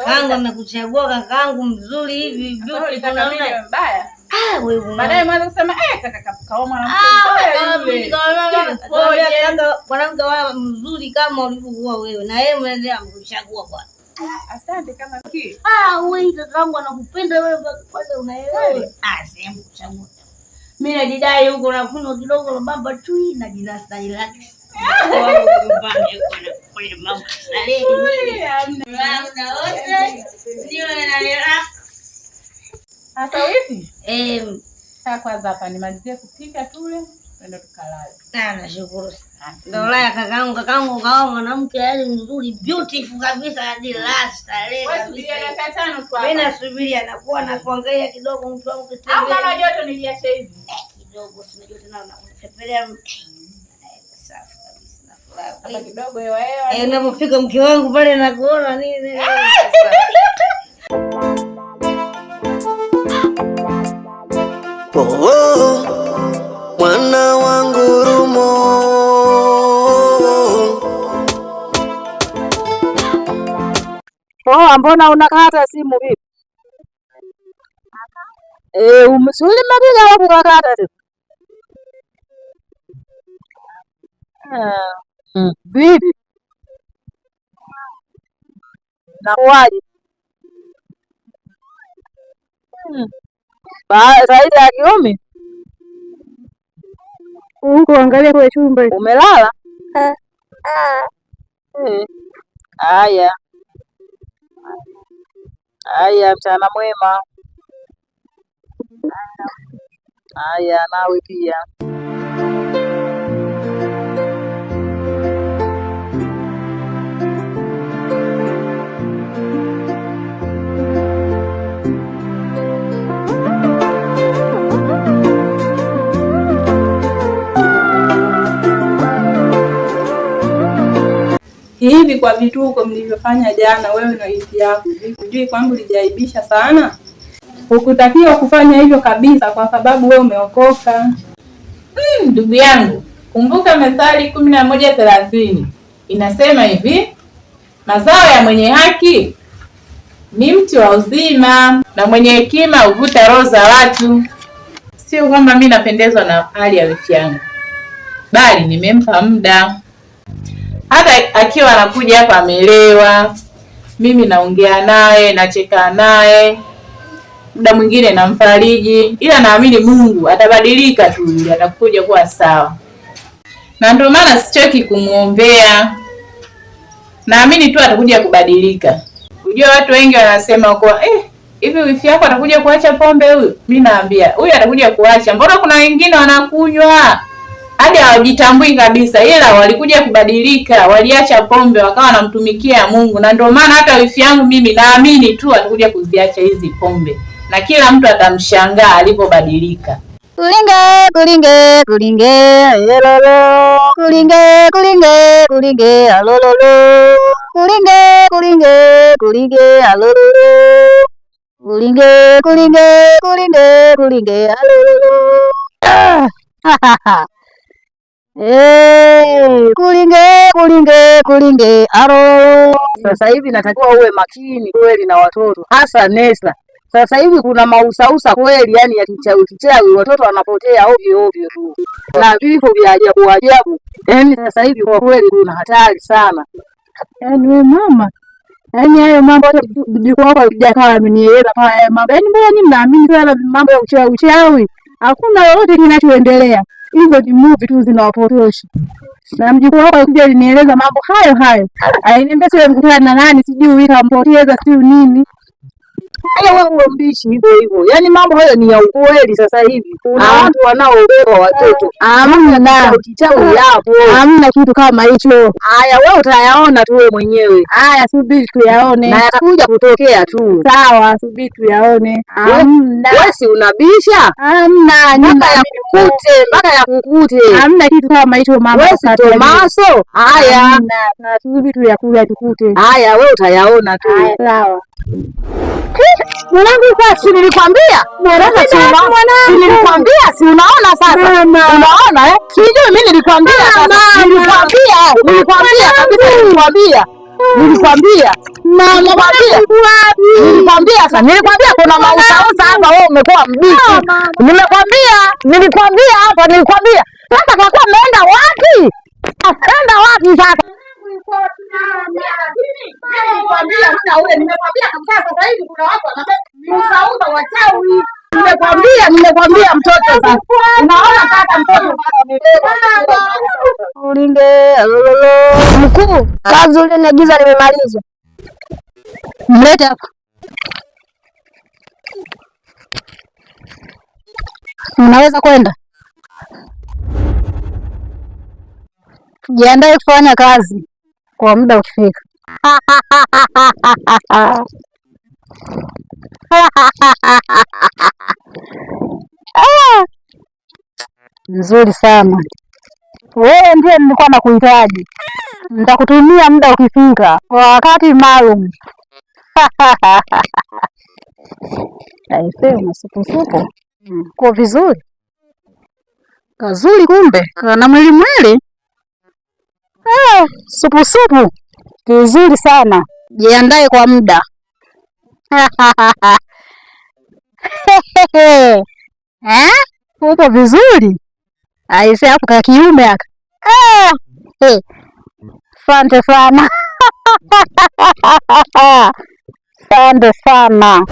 Kakaangu amekuchagua kakaangu mzuri hivi beauty unaona mbaya. Wewe baadaye mwanzo kusema kaka kaoa mwanamke mwanamke wala mzuri kama ulivyokuwa wewe na yeye mwenyewe amekuchagua bwana. Asante kama kile. Wewe kakaangu anakupenda wewe kwanza unaelewa. Sema kuchagua. Mimi najidai huko na kunywa kidogo na baba chui na jinasta relax. Sasa hivi kwanza hapa nimalizie kupika tule ndio tukalale. Nashukuru sana. Ndio la kakaangu kaoa mwanamke yale mzuri beautiful kabisa hadi last leo. Mimi nasubiri anakuwa na kuangalia kidogo mtu wangu kitembea. Au kama joto niliacha hivi. Kidogo sina joto na unatembelea safi kabisa na furaha. Hapa kidogo hewa. Unapofika mke wangu pale na kuona nini. Mwana wangu Rumo, mbona unakata simu vipi? Umsuli mapiga hapo kakata tu. Vipi? Nakuaje? Saidi ya kiumi? Huko angalia kwa chumba. Umelala? Haya. Mchana mwema. Haya nawe pia. Hivi kwa vituko mlivyofanya jana wewe na wifi yako, hujui kwangu lijaibisha sana? Hukutakiwa kufanya hivyo kabisa kwa sababu wewe umeokoka. Ndugu yangu, kumbuka Methali 11:30 inasema hivi, mazao ya mwenye haki ni mti wa uzima na mwenye hekima huvuta roho za watu. Sio kwamba mimi napendezwa na hali ya wifi yangu, bali nimempa muda. Hata akiwa anakuja hapa amelewa, mimi naongea naye, nacheka naye, muda mwingine namfariji, ila naamini Mungu atabadilika tu, atakuja kuwa sawa. Na ndio maana sichoki kumuombea. Naamini tu atakuja kubadilika. Unajua watu wengi wanasema kwa hivi wifi yako atakuja kuacha pombe huyu? Mimi naambia, huyu atakuja kuacha. Mbona kuna wengine wanakunywa hadi hawajitambui kabisa, ila walikuja kubadilika, waliacha pombe wakawa wanamtumikia Mungu. Na ndio maana hata wifi yangu mimi naamini tu atakuja kuziacha hizi pombe, na kila mtu atamshangaa alipobadilika. Kulinge yelolo, kulinge alololo, kulinge alololo, kulinge alololo. Kulinge aro. Sasa hivi natakiwa uwe makini kweli na watoto, hasa Nesa. Sasa hivi kuna mausausa kweli, yani ya kichawi, watoto wanapotea ovyo ovyo tu na vifo vya ajabu. Yani sasa hivi kwa kweli kuna hatari sana. Yani wewe mama, yani hayo mambo hata jiko hapa hujakaa amenieleza haya mambo. Yani mbona mimi naamini sana mambo ya uchawi? Hakuna lolote kinachoendelea. Hizo ni movie tu zinawapotosha. Na mjukuu wako alikuja alinieleza mambo hayo. Aliniambia sio mkutana na nani sijui kampoteza sio nini. Haya wewe mbishi hivyo. Yaani mambo hayo ni ya ukweli sasa hivi. Kuna watu wanaogopa watoto. Hamna kichawi hapo. Hamna kitu kama hicho. Haya wewe utayaona tu wewe mwenyewe. Haya subiri tuyaone. Na yatakuja kutokea tu. Sawa, subiri tuyaone. Hamna. Wewe si unabisha? Hamna, mpaka yakukute. Hamna kitu kama hicho mama. Wewe si Tomaso? Haya. Na subiri tuyakuja tukute. Haya wewe utayaona tu. Sawa. Mwanangu sasa nilikwambia. Nilikwambia si unaona sasa. Unaona sijui mimi nilikwambia sasa. Nilikwambia kabisa nilikwambia. Nilikwambia kuna mausausa hapa, wewe umekuwa mbichi. Nilikwambia hapa. Sasa kwa kuwa umeenda wapi? Enda wapi sasa? Nimekwambia kabisa sasa hivi kuna watu wanauza wachawi. Nimekwambia mtoto sasa. Unaona sasa mtoto sasa. Ulinde. Mkuu, kazi ile niagiza nimemaliza. Mlete hapa. Unaweza kwenda. Jiandae kufanya kazi kwa muda ukifika. Nzuri sana. Wewe ndiye nilikuwa nakuhitaji. Nitakutumia muda ukifika kwa wakati maalum. Aisee, masupusupu. Kwa vizuri. Kazuri kumbe. Kana mwili. Supusupu. Vizuri sana. Jiandae kwa muda. Upo vizuri. Aisee, hapo kwa kiume aka. Asante sana. Asante sana.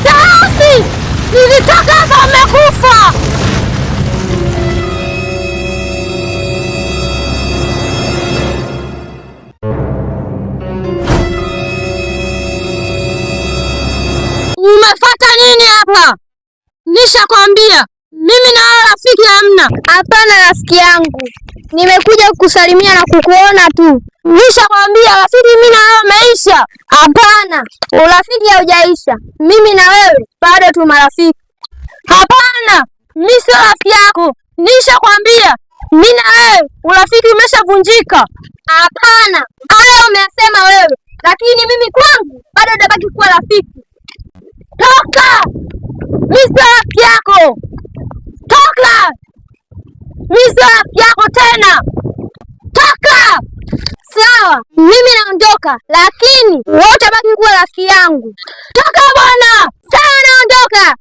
Tausi! Nilitangaza umekufa. Umefuata nini hapa? Nishakwambia mimi na wewe rafiki hamna. Hapana rafiki yangu, nimekuja kukusalimia na kukuona tu. Nishakwambia rafiki mimi na wewe umeisha. Hapana, urafiki haujaisha. Mimi na wewe bado tu marafiki. Hapana, mimi sio rafiki yako. Nishakwambia mimi na wewe urafiki umeshavunjika. Hapana, hayo umesema wewe, lakini mimi kwangu bado nabaki kuwa rafiki. Toka! Mimi sio rafiki yako. Toka! Mimi sio rafiki yako tena. Toka! Sawa, mimi naondoka, lakini wewe utabaki kuwa rafiki yangu. Toka bwana! Sawa, naondoka.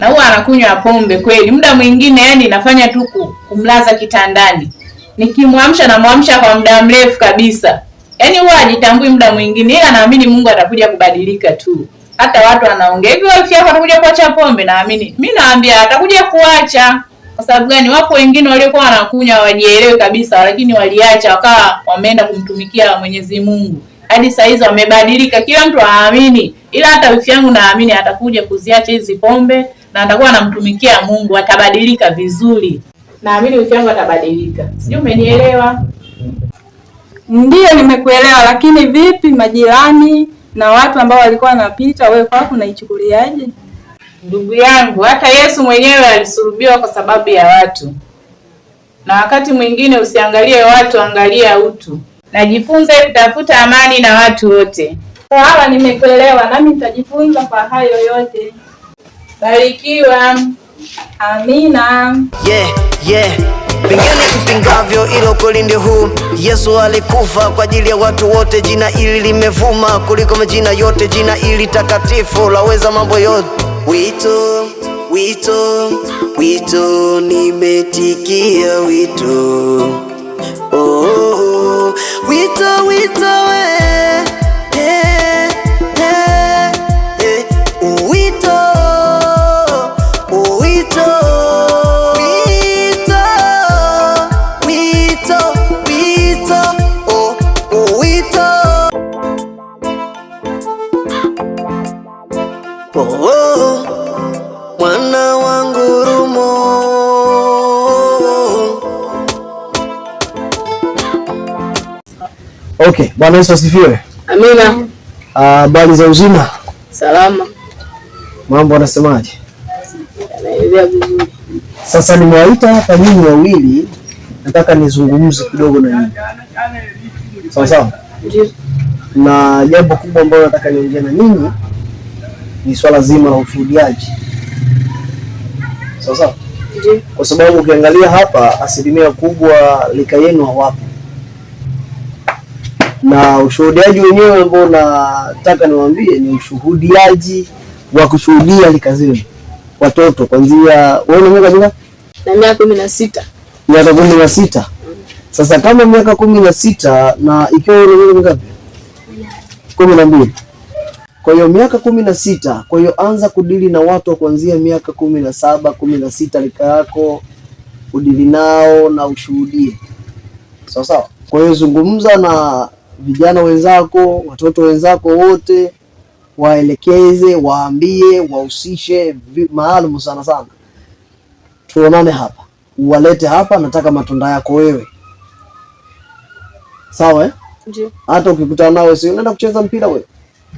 Na huwa anakunywa pombe kweli. Muda mwingine yani nafanya tu kumlaza kitandani. Nikimwamsha na mwamsha kwa muda mrefu kabisa. Yaani huwa hajitambui muda mwingine, ila naamini Mungu atakuja kubadilika tu. Hata watu wanaongea hivi wifi yako atakuja kuacha pombe, naamini. Mimi naambia atakuja kuacha. Kwa sababu gani? Wapo wengine waliokuwa wanakunywa wajielewe kabisa, lakini waliacha wakawa wameenda kumtumikia Mwenyezi Mungu. Hadi saa hizo wamebadilika, kila mtu aamini. Ila hata wifi yangu naamini atakuja kuziacha hizi pombe na atakuwa anamtumikia Mungu, atabadilika vizuri. Naamini wifi yangu atabadilika. Sijui umenielewa? Ndiyo, nimekuelewa, lakini vipi majirani na watu ambao walikuwa wanapita, wewe kwako unaichukuliaje? Ndugu yangu, hata Yesu mwenyewe alisulubiwa kwa sababu ya watu. Na wakati mwingine usiangalie watu, angalia utu. Najifunza kutafuta amani na watu wote. Sawa, nimekuelewa, nami nitajifunza kwa hayo yote. Barikiwa. Amina. Pingeni kupingavyo, ilo kweli ndio huu. Yesu alikufa kwa ajili ya watu wote. Jina hili limevuma kuliko majina yote. Jina hili takatifu laweza mambo yote. Wito, wito, wito, nimetikia wito. Oh, wito, wito, we. Mwana wangu rumo. Okay, Bwana Yesu asifiwe. Amina. Habari za uzima? Salama. Mambo anasemaje? Naendelea vizuri. Sasa nimewaita hapa nyinyi wawili, nataka nizungumze kidogo na nyinyi. Sawa sawa? Ndio. Na jambo kubwa ambalo nataka niongee na nyinyi ni swala zima la ushuhudiaji. Sawa? Ndiyo. Kwa sababu ukiangalia hapa asilimia kubwa lika yenu hawapo. Na ushuhudiaji wenyewe ambao nataka niwaambie ni ushuhudiaji wa kushuhudia lika zenu. Watoto kuanzia wewe una miaka mingapi? Na miaka 16. Miaka 16. Sasa kama miaka 16 na ikiwa una miaka mingapi? 12. Kwa hiyo miaka 16, kwa hiyo anza kudili na watu kuanzia miaka 17, 16 lika yako, udili nao na ushuhudie. Sawa sawa? Kwa hiyo zungumza na vijana wenzako, watoto wenzako wote, waelekeze, waambie, wahusishe maalum sana sana. Tuonane hapa. Uwalete hapa, nataka matunda yako wewe. Sawa eh? Ndio. Hata ukikutana nao si unaenda kucheza mpira wewe?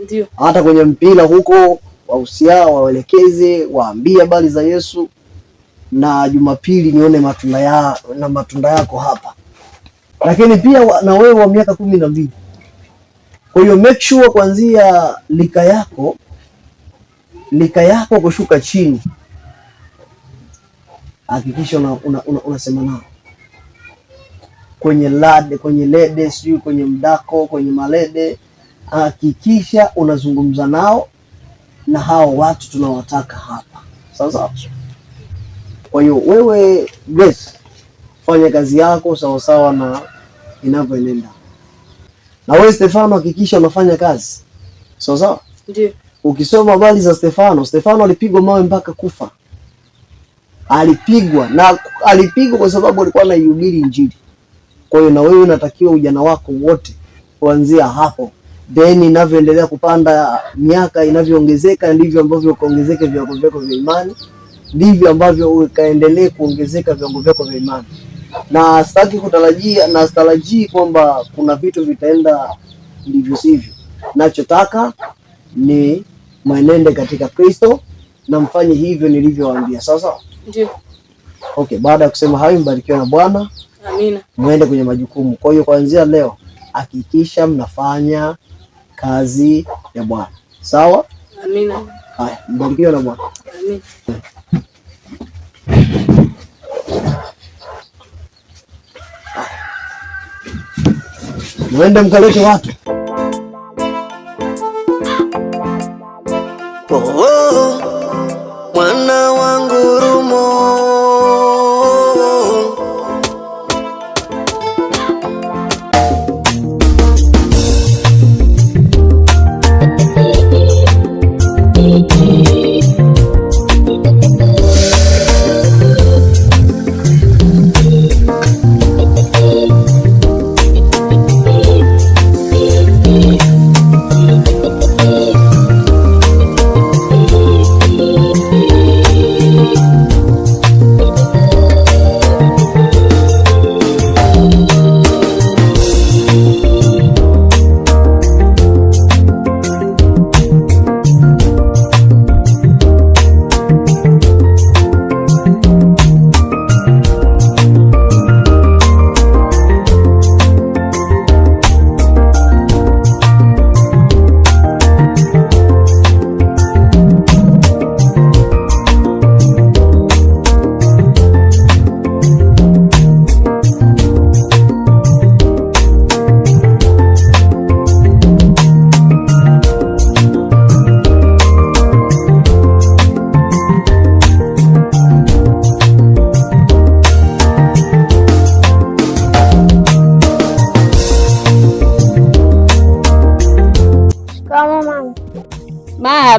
Ndio. Hata kwenye mpira huko wahusia, waelekeze, waambie habari za Yesu, na Jumapili nione matunda yako hapa. Lakini pia na wewe wa miaka 12. Kwa hiyo make sure kuanzia lika yako kushuka chini. Hakikisha unasema nao. Kwenye lede, sijui kwenye mdako, kwenye malede, hakikisha unazungumza nao, na hao watu tunawataka hapa. Sawa. Kwa hiyo wewe Grace, fanya kazi yako sawa sawa na inavyoenenda. Na wewe Stefano, hakikisha unafanya kazi. Sawa. Ndio. Ukisoma habari za Stefano alipigwa mawe mpaka kufa. Alipigwa kwa sababu alikuwa anahubiri Injili. Kwa hiyo na wewe unatakiwa ujana wako wote kuanzia hapo, then inavyoendelea kupanda, miaka inavyoongezeka, ndivyo ambavyo kuongezeka viwango vyako vya imani, ndivyo ambavyo ukaendelee kuongezeka viwango vyako vya imani. Na sitaki kutarajia na sitarajii kwamba kuna vitu vitaenda ndivyo sivyo. Nachotaka ni mwenende katika Kristo na mfanye hivyo nilivyowaambia. Sawa? Ndio. Okay, baada ya kusema hayo, mbarikiwe na Bwana. Amina. Muende kwenye majukumu. Kwa hiyo kuanzia leo hakikisha mnafanya kazi ya Bwana. Sawa? Amina. Haya, mbarikiwe na Bwana. Amina. Muende mkalete watu. Mwana wangu rumo,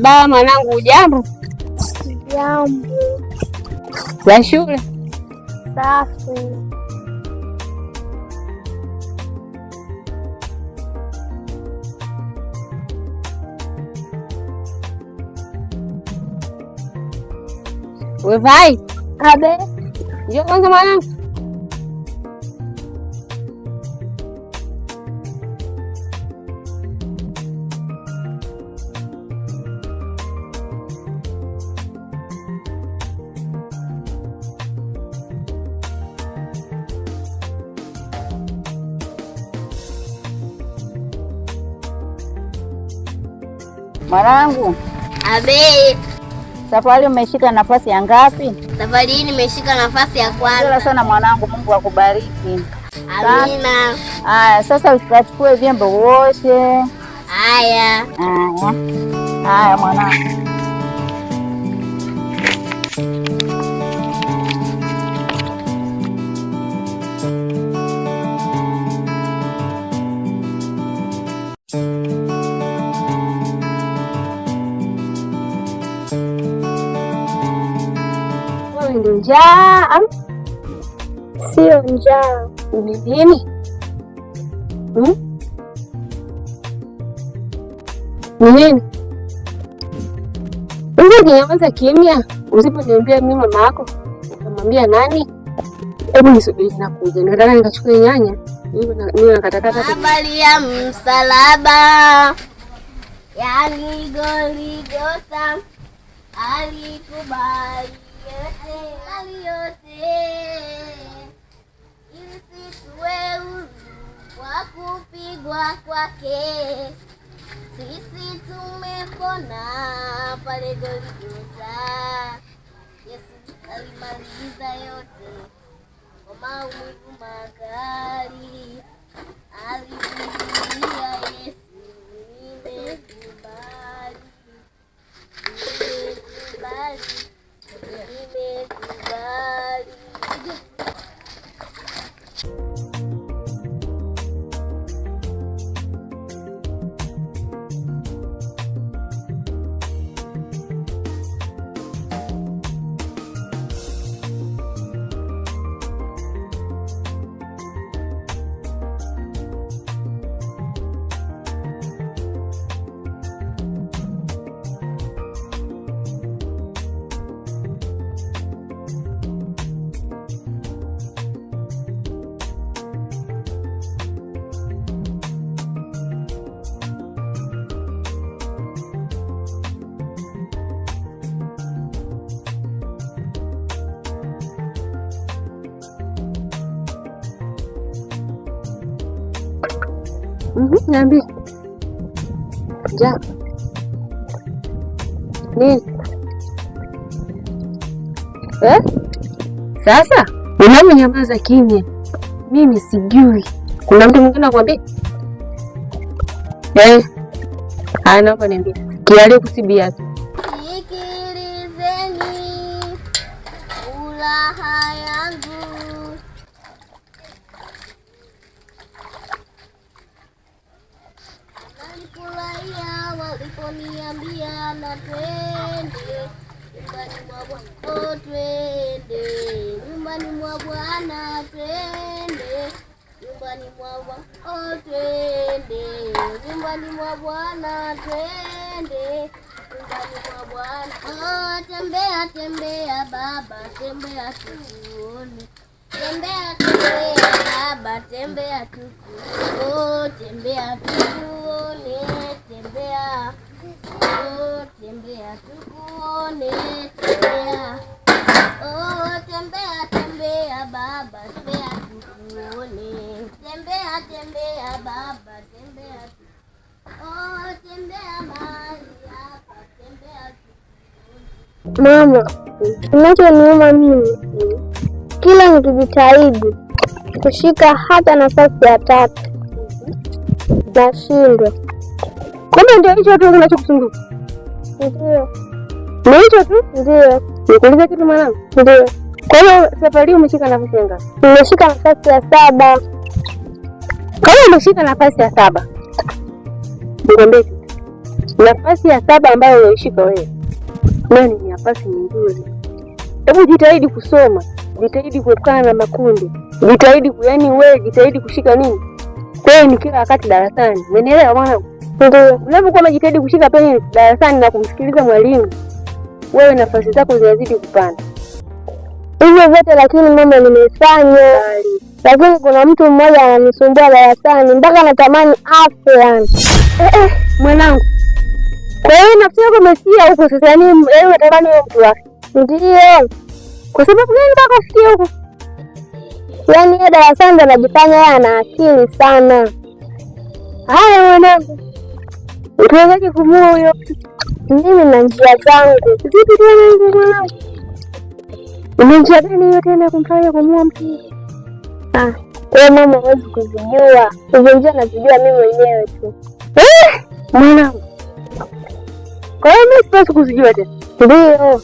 Baba mwanangu, ujambo? Jambo. Za shule? Safi. We vai? Abe. Njoo kwanza mwanangu. Mwanangu. Abe. Safari umeshika nafasi ya ngapi? Safari hii nimeshika nafasi ya kwanza. Asante sana mwanangu, Mungu akubariki. Amina. Haya, sasa ukachukue vyombo wote. Haya. Haya mwanangu. Ndio njaa? Sio njaa. Ni nini? Ni nini? Ungenyamaza kimya, usiponiambia mimi mama yako. Utamwambia nani? Hebu nisubiri nakuja. Nataka nikachukue nyanya. Mimi nakatakata. Habari ya msalaba. Yani Golgotha. Alikubali yote ili tuwe huru kwa kupigwa kwake. Sisi tumepona pale Golgotha. Yesu alimaliza yote kwa maumivu makali. Alivumilia Yesu, nimekubali. Niambie. Ja. Nini? Sasa unamenyamaza kimya. Mimi sijui. Kuna mtu mwingine akwambia? Naomba niambie. Kiale kusibia tu. Sikilizeni furaha yangu. Nalifurahia waliponiambia na twende nyumbani mwa Bwana, twende nyumbani mwa Bwana, twende nyumbani mwa Bwana, twende nyumbani mwa Bwana, twende nyumbani mwa Bwana. Tembea tembea baba, tembea tukuone. Tembea tembea baba, tembea tukuone. Tembea tukuone, tembea. Tembea tukuone, tembea. Tembea tembea baba, tembea tukuone. Tembea tembea baba, tembea. Tembea mahali hapa, tembea tukuone. Mama, kinachoniuma mimi kila nikijitahidi kushika hata nafasi ya 3 nashindwa. Kumbe ndio hicho tu kinachokusumbua? Ndio. Ni hicho tu? Ndio. Nikuulize kitu mwanangu? Ndio. Kwa hiyo safari umeshika nafasi ngapi? Nimeshika nafasi ya 7. Kama umeshika nafasi ya 7, nikwambie nafasi ya 7 ambayo unaishika wewe, nani ni nafasi nzuri. Hebu jitahidi kusoma, jitahidi kuepukana na makundi, jitahidi wewe jitahidi kushika nini? Wewe ni kila wakati darasani. Umenielewa mwanangu? Ndio. Unapokuwa unajitahidi kushika peni darasani na kumsikiliza mwalimu, wewe nafasi zako zinazidi kupanda. Hivyo vyote lakini mama nimefanya. Lakini kuna mtu mmoja ananisumbua darasani mpaka natamani afe yani. Mwanangu. Kwa hiyo nafsi yako umesikia huko sasa, yani wewe unatamani wewe mtu wake. Ndio. Kwa sababu gani mpaka usikie huko? Yaani yeye darasani ndo anajifanya yeye ana akili sana. Haya mwanangu. Tuwezaje kumuua huyo? Mimi na njia zangu. Vipi tena hivyo mwanangu? Una njia gani hiyo tena kumfanya kumuua mtu? Wewe mama huwezi kuzijua. Hizo njia nazijua mimi mwenyewe tu. Mwanangu. Kwa hiyo mimi sipaswi kuzijua tena. Ndio.